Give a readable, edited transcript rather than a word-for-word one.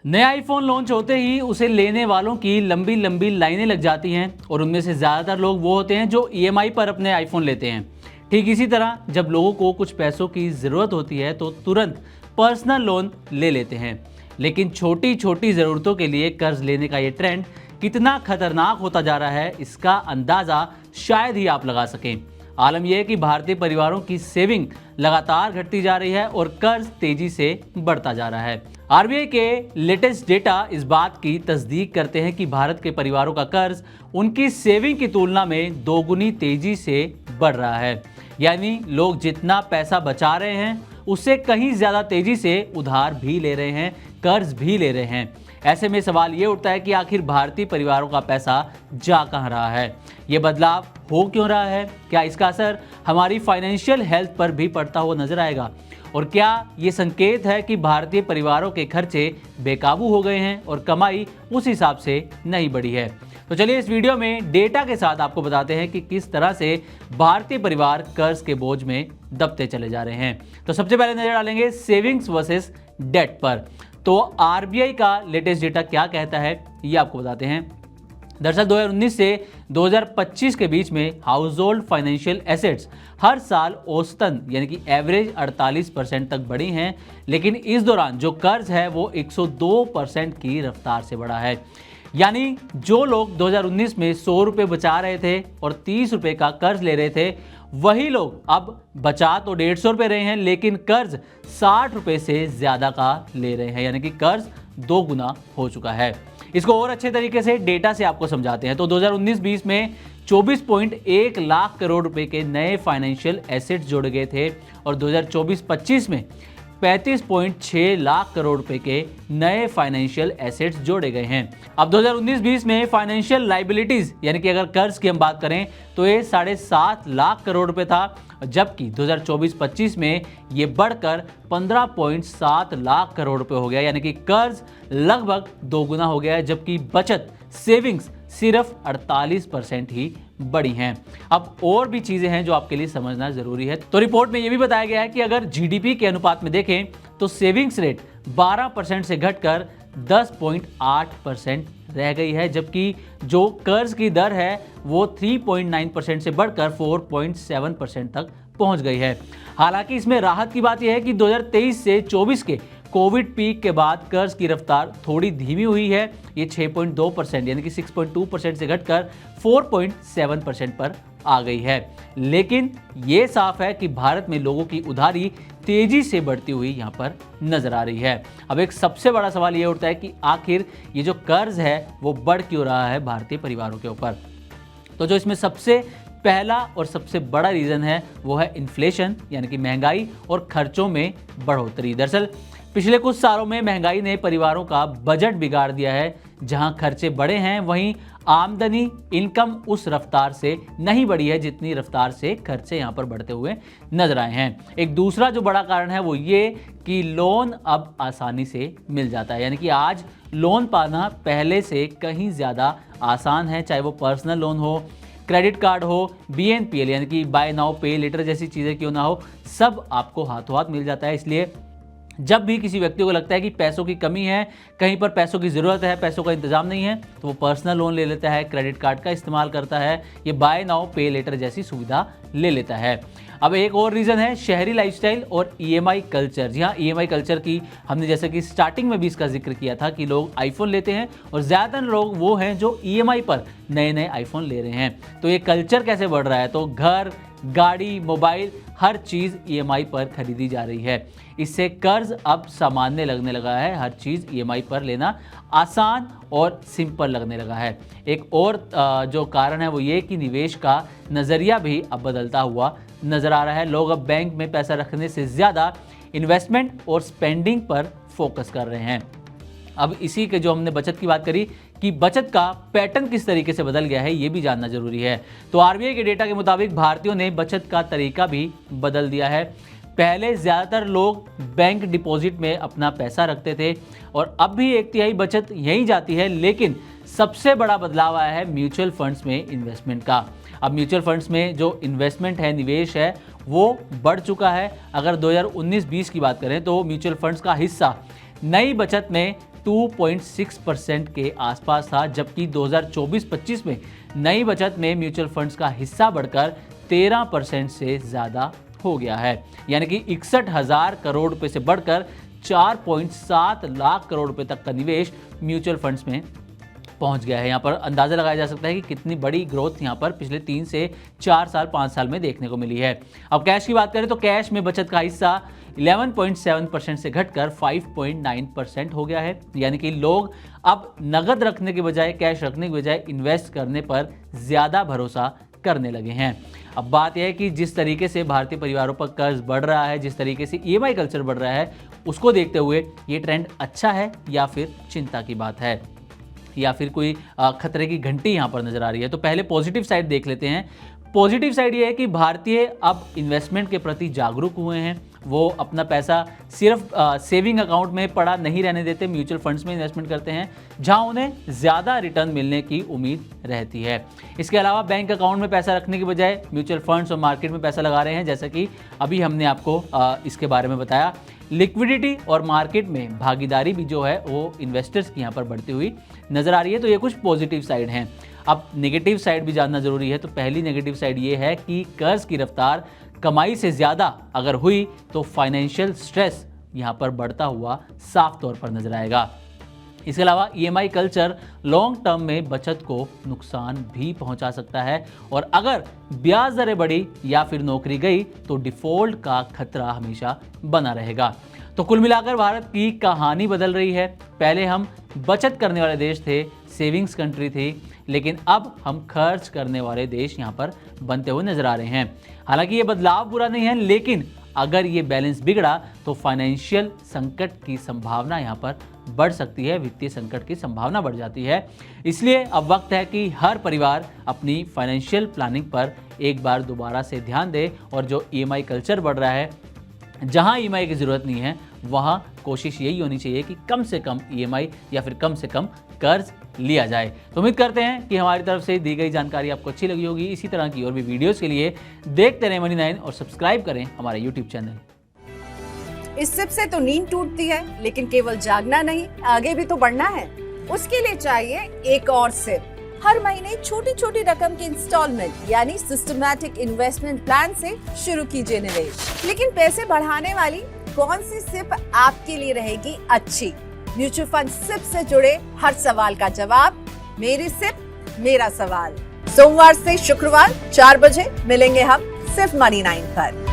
नया iPhone launch होते ही उसे लेने वालों की लंबी लंबी लाइनें लग जाती हैं और उनमें से ज़्यादातर लोग वो होते हैं जो ईएमआई पर अपने आईफोन लेते हैं। ठीक इसी तरह जब लोगों को कुछ पैसों की ज़रूरत होती है तो तुरंत पर्सनल लोन ले लेते हैं। लेकिन छोटी छोटी ज़रूरतों के लिए कर्ज लेने का ये ट्रेंड कितना खतरनाक होता जा रहा है, इसका अंदाज़ा शायद ही आप लगा सकें। आलम यह है कि भारतीय परिवारों की सेविंग लगातार घटती जा रही है और कर्ज तेजी से बढ़ता जा रहा है। आरबीआई के लेटेस्ट डेटा इस बात की तस्दीक करते हैं कि भारत के परिवारों का कर्ज उनकी सेविंग की तुलना में दोगुनी तेजी से बढ़ रहा है। यानी लोग जितना पैसा बचा रहे हैं उससे कहीं ज्यादा तेजी से उधार भी ले रहे हैं, कर्ज भी ले रहे हैं। ऐसे में सवाल ये उठता है कि आखिर भारतीय परिवारों का पैसा जा कहाँ रहा है, ये बदलाव हो क्यों रहा है, क्या इसका असर हमारी फाइनेंशियल हेल्थ पर भी पड़ता हुआ नजर आएगा, और क्या ये संकेत है कि भारतीय परिवारों के खर्चे बेकाबू हो गए हैं और कमाई उस हिसाब से नहीं बढ़ी है। तो चलिए इस वीडियो में डेटा के साथ आपको बताते हैं कि किस तरह से भारतीय परिवार कर्ज के बोझ में दबते चले जा रहे हैं। तो सबसे पहले नजर डालेंगे सेविंग्स वर्सेस डेट पर। तो आरबीआई का लेटेस्ट डेटा क्या कहता है ये आपको बताते हैं। दरअसल 2019 से 2025 के बीच में हाउस होल्ड फाइनेंशियल एसेट्स हर साल औसतन यानी कि एवरेज 48% तक बढ़ी हैं, लेकिन इस दौरान जो कर्ज है वो 102% की रफ्तार से बढ़ा है। यानी जो लोग 2019 में 100 रुपये बचा रहे थे और 30 रुपये का कर्ज ले रहे थे, वही लोग अब बचा तो 150 रुपये रहे हैं लेकिन कर्ज 60 रुपये से ज़्यादा का ले रहे हैं, यानी कि कर्ज 2 गुना हो चुका है। इसको और अच्छे तरीके से डेटा से आपको समझाते हैं। तो 2019-20 में 24.1 लाख करोड़ रुपए के नए फाइनेंशियल एसेट्स जोड़े गए थे और 2024-25 में 35.6 लाख करोड़ रुपए के नए फाइनेंशियल एसेट्स जोड़े गए हैं। अब 2019-20 में फाइनेंशियल लाइबिलिटीज यानी कि अगर कर्ज की हम बात करें तो ये 7.5 लाख करोड़ रुपए था, जबकि 2024-25 में ये बढ़कर 15.7 लाख करोड़ रुपए हो गया, यानी कि कर्ज लगभग 2 गुना हो गया है, जबकि बचत सेविंग्स सिर्फ 48% ही बढ़ी हैं। अब और भी चीजें हैं जो आपके लिए समझना जरूरी है। तो रिपोर्ट में यह भी बताया गया है कि अगर जीडीपी के अनुपात में देखें तो सेविंग्स रेट 12% से घटकर 10.8% रह गई है, जबकि जो कर्ज की दर है वो 3.9% से बढ़कर 4.7% तक पहुंच गई है। हालांकि इसमें राहत की बात यह है कि 2023 से 24 के कोविड पीक के बाद कर्ज की रफ्तार थोड़ी धीमी हुई है। ये 6.2% यानी कि 6.2% से घटकर 4.7% पर आ गई है। लेकिन ये साफ है कि भारत में लोगों की उधारी तेजी से बढ़ती हुई यहाँ पर नजर आ रही है। अब एक सबसे बड़ा सवाल ये उठता है कि आखिर ये जो कर्ज है वो बढ़ क्यों रहा है भारतीय परिवारों के ऊपर। तो जो इसमें सबसे पहला और सबसे बड़ा रीजन है वो है इन्फ्लेशन यानी कि महंगाई और खर्चों में बढ़ोतरी। दरअसल पिछले कुछ सालों में महंगाई ने परिवारों का बजट बिगाड़ दिया है। जहां खर्चे बढ़े हैं वहीं आमदनी इनकम उस रफ्तार से नहीं बढ़ी है जितनी रफ्तार से खर्चे यहां पर बढ़ते हुए नजर आए हैं। एक दूसरा जो बड़ा कारण है वो ये कि लोन अब आसानी से मिल जाता है, यानी कि आज लोन पाना पहले से कहीं ज़्यादा आसान है, चाहे वो पर्सनल लोन हो, क्रेडिट कार्ड हो, बीएनपीएल यानी कि बाय नाउ पे लेटर जैसी चीज़ें क्यों ना हो, सब आपको हाथों हाथ मिल जाता है। इसलिए जब भी किसी व्यक्ति को लगता है कि पैसों की कमी है, कहीं पर पैसों की ज़रूरत है, पैसों का इंतजाम नहीं है, तो वो पर्सनल लोन ले लेता है, क्रेडिट कार्ड का इस्तेमाल करता है, ये बाय नाउ पे लेटर जैसी सुविधा ले लेता है। अब एक और रीज़न है शहरी लाइफस्टाइल और ईएमआई कल्चर। जी हाँ, ईएमआई कल्चर की हमने जैसे कि स्टार्टिंग में भी इसका जिक्र किया था कि लोग आईफोन लेते हैं और ज़्यादातर लोग वो हैं जो ईएमआई पर नए नए आईफोन ले रहे हैं। तो ये कल्चर कैसे बढ़ रहा है, तो घर, गाड़ी, मोबाइल, हर चीज़ ईएमआई पर खरीदी जा रही है। इससे कर्ज अब सामान्य लगने लगा है, हर चीज़ ईएमआई पर लेना आसान और सिंपल लगने लगा है। एक और जो कारण है वो ये कि निवेश का नज़रिया भी अब बदलता हुआ नज़र आ रहा है। लोग अब बैंक में पैसा रखने से ज़्यादा इन्वेस्टमेंट और स्पेंडिंग पर फोकस कर रहे हैं। अब इसी के जो हमने बचत की बात करी कि बचत का पैटर्न किस तरीके से बदल गया है ये भी जानना जरूरी है। तो आरबीआई के डेटा के मुताबिक भारतीयों ने बचत का तरीका भी बदल दिया है। पहले ज़्यादातर लोग बैंक डिपॉजिट में अपना पैसा रखते थे और अब भी 1/3 बचत यहीं जाती है, लेकिन सबसे बड़ा बदलाव आया है म्यूचुअल फंड्स में इन्वेस्टमेंट का। अब म्यूचुअल फंड्स में जो इन्वेस्टमेंट है, निवेश है, वो बढ़ चुका है। अगर 2019-20 की बात करें तो म्यूचुअल फंड्स का हिस्सा नई बचत में 2.6% के आसपास था, जबकि 2024-25 में नई बचत में म्यूचुअल फंड्स का हिस्सा बढ़कर 13% से ज़्यादा हो गया है। यानी कि 61,000 करोड़ रुपए से बढ़कर 4.7 लाख करोड़ रुपए तक का निवेश म्यूचुअल फंड्स में पहुंच गया है। यहाँ पर अंदाजा लगाया जा सकता है कि कितनी बड़ी ग्रोथ यहाँ पर पिछले 3 से 4 साल 5 साल में देखने को मिली है। अब कैश की बात करें तो कैश में बचत का हिस्सा 11.7% से घटकर 5.9% हो गया है। यानी कि लोग अब नगद रखने के बजाय, कैश रखने के बजाय इन्वेस्ट करने पर ज़्यादा भरोसा करने लगे हैं। अब बात यह है कि जिस तरीके से भारतीय परिवारों पर कर्ज बढ़ रहा है, जिस तरीके से ईएमआई कल्चर बढ़ रहा है, उसको देखते हुए ये ट्रेंड अच्छा है या फिर चिंता की बात है, या फिर कोई खतरे की घंटी यहाँ पर नजर आ रही है। तो पहले पॉजिटिव साइड देख लेते हैं। पॉजिटिव साइड ये है कि भारतीय अब इन्वेस्टमेंट के प्रति जागरूक हुए हैं। वो अपना पैसा सिर्फ सेविंग अकाउंट में पड़ा नहीं रहने देते, म्यूचुअल फंड्स में इन्वेस्टमेंट करते हैं जहां उन्हें ज़्यादा रिटर्न मिलने की उम्मीद रहती है। इसके अलावा बैंक अकाउंट में पैसा रखने के बजाय म्यूचुअल फंड्स और मार्केट में पैसा लगा रहे हैं, जैसा कि अभी हमने आपको इसके बारे में बताया। लिक्विडिटी और मार्केट में भागीदारी भी जो है वो इन्वेस्टर्स की यहाँ पर बढ़ती हुई नज़र आ रही है। तो ये कुछ पॉजिटिव साइड हैं। अब नेगेटिव साइड भी जानना जरूरी है। तो पहली नेगेटिव साइड ये है कि कर्ज की रफ्तार कमाई से ज़्यादा अगर हुई तो फाइनेंशियल स्ट्रेस यहाँ पर बढ़ता हुआ साफ तौर पर नजर आएगा। इसके अलावा ईएमआई कल्चर लॉन्ग टर्म में बचत को नुकसान भी पहुंचा सकता है, और अगर ब्याज दरें बढ़ी या फिर नौकरी गई तो डिफॉल्ट का खतरा हमेशा बना रहेगा। तो कुल मिलाकर भारत की कहानी बदल रही है। पहले हम बचत करने वाले देश थे, सेविंग्स कंट्री थी, लेकिन अब हम खर्च करने वाले देश यहाँ पर बनते हुए नजर आ रहे हैं। हालांकि ये बदलाव बुरा नहीं है, लेकिन अगर ये बैलेंस बिगड़ा तो फाइनेंशियल संकट की संभावना यहाँ पर बढ़ सकती है, वित्तीय संकट की संभावना बढ़ जाती है। इसलिए अब वक्त है कि हर परिवार अपनी फाइनेंशियल प्लानिंग पर एक बार दोबारा से ध्यान दे, और जो ईएमआई कल्चर बढ़ रहा है, जहां ईएमआई की ज़रूरत नहीं है, वहां कोशिश यही होनी चाहिए कि कम से कम ईएमआई या फिर कम से कम कर्ज लिया जाए। तो उम्मीद करते हैं कि हमारी तरफ से दी गई जानकारी आपको अच्छी लगी होगी। इसी तरह की और भी वीडियोस के लिए देखते रहें मनी9 और सब्सक्राइब करें हमारे यूट्यूब चैनल। इस सिप से तो नींद टूटती है, लेकिन केवल जागना नहीं, आगे भी तो बढ़ना है। उसके लिए चाहिए एक और सिप। हर महीने छोटी छोटी रकम के इंस्टॉलमेंट यानी सिस्टमैटिक इन्वेस्टमेंट प्लान से शुरू कीजिए निवेश। लेकिन पैसे बढ़ाने वाली कौन सी सिप आपके लिए रहेगी अच्छी? म्यूचुअल फंड सिप से जुड़े हर सवाल का जवाब मेरी सिप मेरा सवाल। सोमवार से शुक्रवार 4 बजे मिलेंगे हम सिर्फ मनी9 पर।